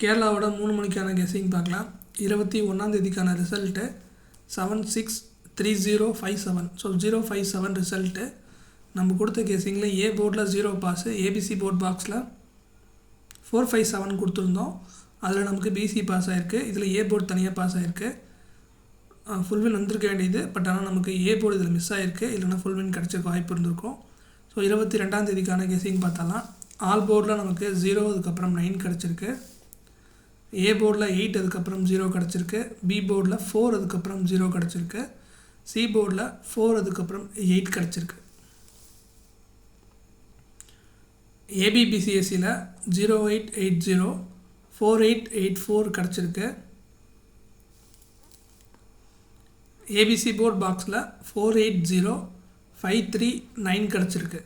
கேரளாவோட 3 மணிக்கான கெஸ்ஸிங் பார்க்கலாம். 21ஆம் தேதிக்கான ரிசல்ட்டு 763057. So 057 result. நம்ம கொடுத்த கெஸ்ஸிங்கில் ஏ போர்டில் 0 பாஸு, ஏபிசி போர்ட் பாக்ஸில் 457 கொடுத்துருந்தோம். அதில் நமக்கு பிசி பாஸ் ஆகிருக்கு. இதில் ஏ போர்டு தனியாக பாஸ் ஆகிருக்கு. ஃபுல்வின் வந்திருக்க வேண்டியது, பட் ஆனால் நமக்கு ஏ போர்டு இதில் மிஸ் ஆகிருக்கு. இல்லைனா ஃபுல்வின் கிடச்சிருக்க வாய்ப்பு இருந்திருக்கும். ஸோ 22ஆம் தேதிக்கான கெஸ்ஸிங் பார்த்தாலாம். ஆல் போர்டில் நமக்கு 0, அதுக்கப்புறம் 9 கிடச்சிருக்கு. ஏ போர்டில் 8, அதுக்கப்புறம் 0 கிடச்சிருக்கு. பி போர்டில் 4, அதுக்கப்புறம் 0 கிடச்சிருக்கு. சி போர்டில் 4, அதுக்கப்புறம் 8 கிடச்சிருக்கு. ஏபிபிசிஎஸ்சியில் 0880 4884 கிடச்சிருக்கு. ஏபிசி போர்ட் பாக்ஸில் 480 539 கிடச்சிருக்கு.